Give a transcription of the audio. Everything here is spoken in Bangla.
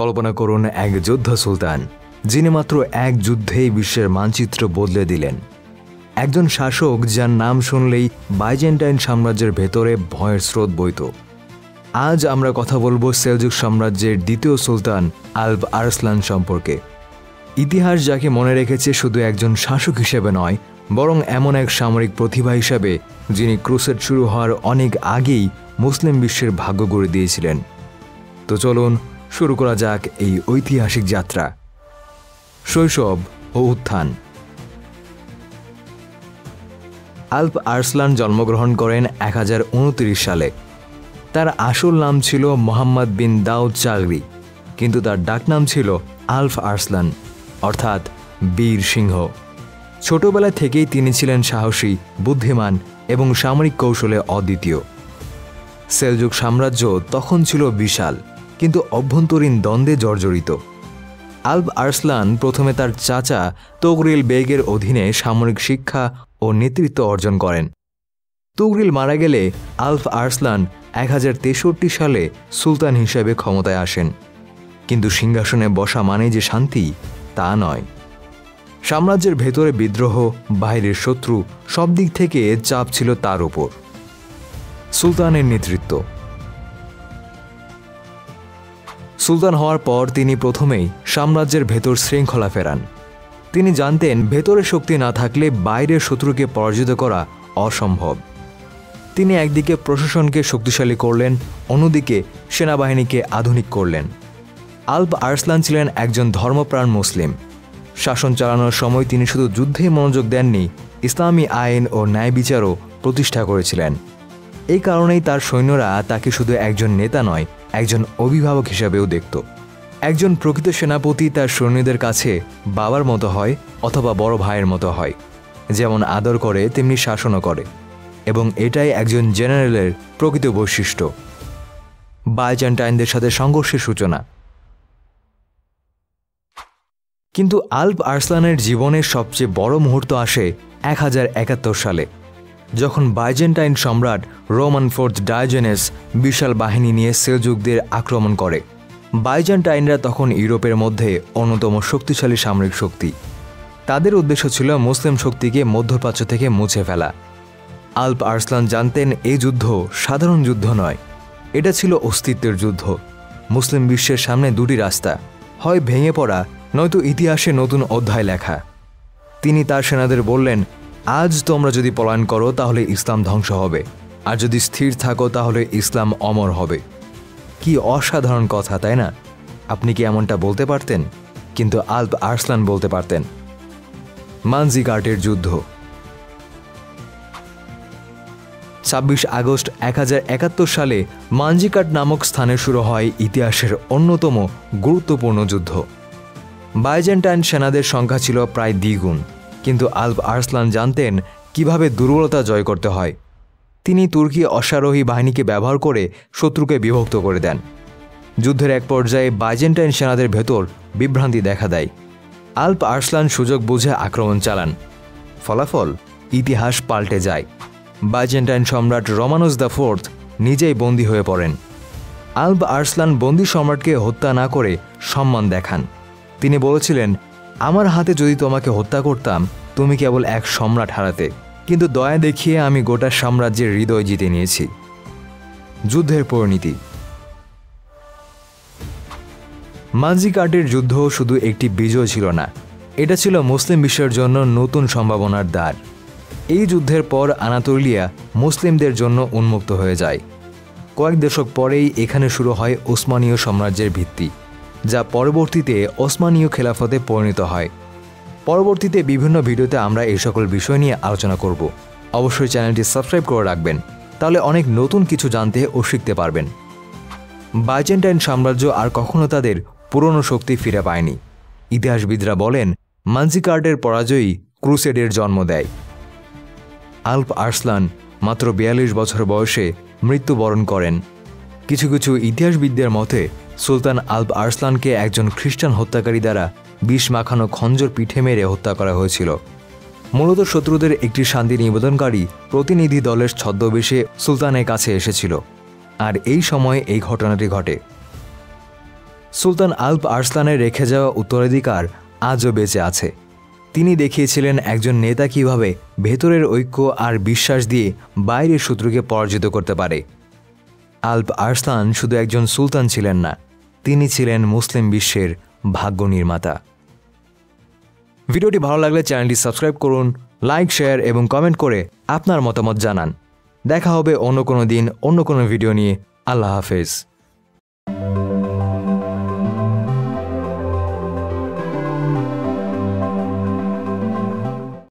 কল্পনা করুন এক যোদ্ধা সুলতান, যিনি মাত্র এক যুদ্ধেই বিশ্বের মানচিত্র বদলে দিলেন। একজন শাসক যার নাম শুনলেই বাইজেন্টাইন সাম্রাজ্যের ভেতরে ভয়ের স্রোত বইত। আজ আমরা কথা বলবো সেলজুক সাম্রাজ্যের দ্বিতীয় সুলতান আলপ আরসলান সম্পর্কে। ইতিহাস যাকে মনে রেখেছে শুধু একজন শাসক হিসেবে নয়, বরং এমন এক সামরিক প্রতিভা হিসাবে যিনি ক্রুসেড শুরু হওয়ার অনেক আগেই মুসলিম বিশ্বের ভাগ্য গড়ে দিয়েছিলেন। তো চলুন শুরু করা যাক এই ঐতিহাসিক যাত্রা। শৈশব ও উত্থান। আলপ আরসলান জন্মগ্রহণ করেন 1029 সালে। তার আসল নাম ছিল মোহাম্মদ বিন দাউদ চাগরি, কিন্তু তার ডাকনাম ছিল আলপ আরসলান, অর্থাৎ বীর সিংহ। ছোটবেলা থেকেই তিনি ছিলেন সাহসী, বুদ্ধিমান এবং সামরিক কৌশলে অদ্বিতীয়। সেলজুক সাম্রাজ্য তখন ছিল বিশাল, কিন্তু অভ্যন্তরীণ দ্বন্দ্বে জর্জরিত। আলপ আরসলান প্রথমে তার চাচা তোগরিল বেগের অধীনে সামরিক শিক্ষা ও নেতৃত্ব অর্জন করেন। তোগরিল মারা গেলে আলপ আরসলান 1063 সালে সুলতান হিসেবে ক্ষমতায় আসেন। কিন্তু সিংহাসনে বসা মানে যে শান্তি, তা নয়। সাম্রাজ্যের ভেতরে বিদ্রোহ, বাইরের শত্রু, সব দিক থেকে চাপ ছিল তার উপর। সুলতানের নেতৃত্ব। সুলতান হওয়ার পর তিনি প্রথমেই সাম্রাজ্যের ভেতর শৃঙ্খলা ফেরান। তিনি জানতেন ভেতরে শক্তি না থাকলে বাইরের শত্রুকে পরাজিত করা অসম্ভব। তিনি একদিকে প্রশাসনকে শক্তিশালী করলেন, অন্যদিকে সেনাবাহিনীকে আধুনিক করলেন। আলপ আরসলান ছিলেন একজন ধর্মপ্রাণ মুসলিম। শাসন চালানোর সময় তিনি শুধু যুদ্ধে মনোযোগ দেননি, ইসলামী আইন ও ন্যায় বিচারও প্রতিষ্ঠা করেছিলেন। এই কারণেই তার সৈন্যরা তাকে শুধু একজন নেতা নয়, একজন অভিভাবক হিসাবেও দেখত। একজন প্রকৃত সেনাপতি তার সৈন্যদের কাছে বাবার মতো হয় অথবা বড় ভাইয়ের মতো হয়। যেমন আদর করে তেমনি শাসনও করে, এবং এটাই একজন জেনারেলের প্রকৃত বৈশিষ্ট্য। বাইজেন্টাইনদের সাথে সংঘর্ষের সূচনা। কিন্তু আলপ আরসলানের জীবনের সবচেয়ে বড় মুহূর্ত আসে 1071 সালে, যখন বাইজেন্টাইন সম্রাট রোমান ফোর্থ ডায়োজেনাস বিশাল বাহিনী নিয়ে সেলজুকদের আক্রমণ করে। বাইজেন্টাইনরা তখন ইউরোপের মধ্যে অন্যতম শক্তিশালী সামরিক শক্তি। তাদের উদ্দেশ্য ছিল মুসলিম শক্তিকে মধ্যপ্রাচ্য থেকে মুছে ফেলা। আলপ আরসলান জানতেন এই যুদ্ধ সাধারণ যুদ্ধ নয়, এটা ছিল অস্তিত্বের যুদ্ধ। মুসলিম বিশ্বের সামনে দুটি রাস্তা, হয় ভেঙে পড়া, নয়তো ইতিহাসে নতুন অধ্যায় লেখা। তিনি তার সেনাদের বললেন, আজ তোমরা যদি পলায়ন করো তাহলে ইসলাম ধ্বংস হবে, আর যদি স্থির থাকো তাহলে ইসলাম অমর হবে। কি অসাধারণ কথা, তাই না? আপনি কি এমনটা বলতে পারতেন? কিন্তু আলপ আরসলান বলতে পারতেন। মানজিকার্টের যুদ্ধ। 26 আগস্ট 1071 সালে মানজিকার্ট নামক স্থানে শুরু হয় ইতিহাসের অন্যতম গুরুত্বপূর্ণ যুদ্ধ। বাইজেন্টাইন সেনাদের সংখ্যা ছিল প্রায় দ্বিগুণ, কিন্তু আলপ আরসলান জানতেন কিভাবে দুর্বলতা জয় করতে হয়। তিনি তুর্কি অশ্বারোহী বাহিনীকে ব্যবহার করে শত্রুকে বিভক্ত করে দেন। যুদ্ধের এক পর্যায়ে বাইজেন্টাইন সেনাদের ভেতর বিভ্রান্তি দেখা দেয়। আলপ আরসলান সুযোগ বুঝে আক্রমণ চালান। ফলাফল, ইতিহাস পাল্টে যায়। বাইজেন্টাইন সম্রাট রোমানোস দ্য ফোর্থ নিজেই বন্দী হয়ে পড়েন। আলপ আরসলান বন্দী সম্রাটকে হত্যা না করে সম্মান দেখান। তিনি বলেছিলেন, আমার হাতে যদি তোমাকে হত্যা করতাম, তুমি কেবল এক সম্রাট হারাতে, কিন্তু দয়া দেখিয়ে আমি গোটা সাম্রাজ্যের হৃদয় জিতে নিয়েছি। যুদ্ধের পরিণতি। মানজিকার্টের যুদ্ধ শুধু একটি বিজয় ছিল না, এটা ছিল মুসলিম বিশ্বের জন্য নতুন সম্ভাবনার দ্বার। এই যুদ্ধের পর আনাতোলিয়া মুসলিমদের জন্য উন্মুক্ত হয়ে যায়। কয়েক দশক পরেই এখানে শুরু হয় ওসমানীয় সাম্রাজ্যের ভিত্তি, যা পরবর্তীতে ওসমানীয় খেলাফতে পরিণত হয়। পরবর্তীতে বিভিন্ন ভিডিওতে আমরা এই সকল বিষয় নিয়ে আলোচনা করব। অবশ্যই চ্যানেলটি সাবস্ক্রাইব করে রাখবেন, তাহলে অনেক নতুন কিছু জানতে ও শিখতে পারবেন। বাইজেন্টাইন সাম্রাজ্য আর কখনো তাদের পুরনো শক্তি ফিরে পায়নি। ইতিহাসবিদরা বলেন, মানজিকার্টের পরাজয়ই ক্রুসেডের জন্ম দেয়। আলপ আরসলান মাত্র 42 বছর বয়সে মৃত্যুবরণ করেন। কিছু কিছু ইতিহাসবিদদের মতে সুলতান আলপ আরসলানকে একজন খ্রিস্টান হত্যাকারী দ্বারা বিষ মাখানো খঞ্জর পিঠে মেরে হত্যা করা হয়েছিল। মূলত শত্রুদের একটি শান্তি নিবেদনকারী প্রতিনিধি দলের ছদ্মবেশে সুলতানের কাছে এসেছিল, আর এই সময়ে এই ঘটনাটি ঘটে। সুলতান আলপ আরসলানের রেখে যাওয়া উত্তরাধিকার আজও বেঁচে আছে। তিনি দেখিয়েছিলেন একজন নেতা কিভাবে ভেতরের ঐক্য আর বিশ্বাস দিয়ে বাইরের শত্রুকে পরাজিত করতে পারে। আলপ আরসলান শুধু একজন সুলতান ছিলেন না, তিনি ছিলেন মুসলিম বিশ্বের ভাগ্য নির্মাতা। ভিডিওটি ভালো লাগলে চ্যানেলটি সাবস্ক্রাইব করুন, লাইক, শেয়ার এবং কমেন্ট করে আপনার মতামত জানান। দেখা হবে অন্য কোনো দিন অন্য কোনো ভিডিও নিয়ে। আল্লাহ হাফেজ।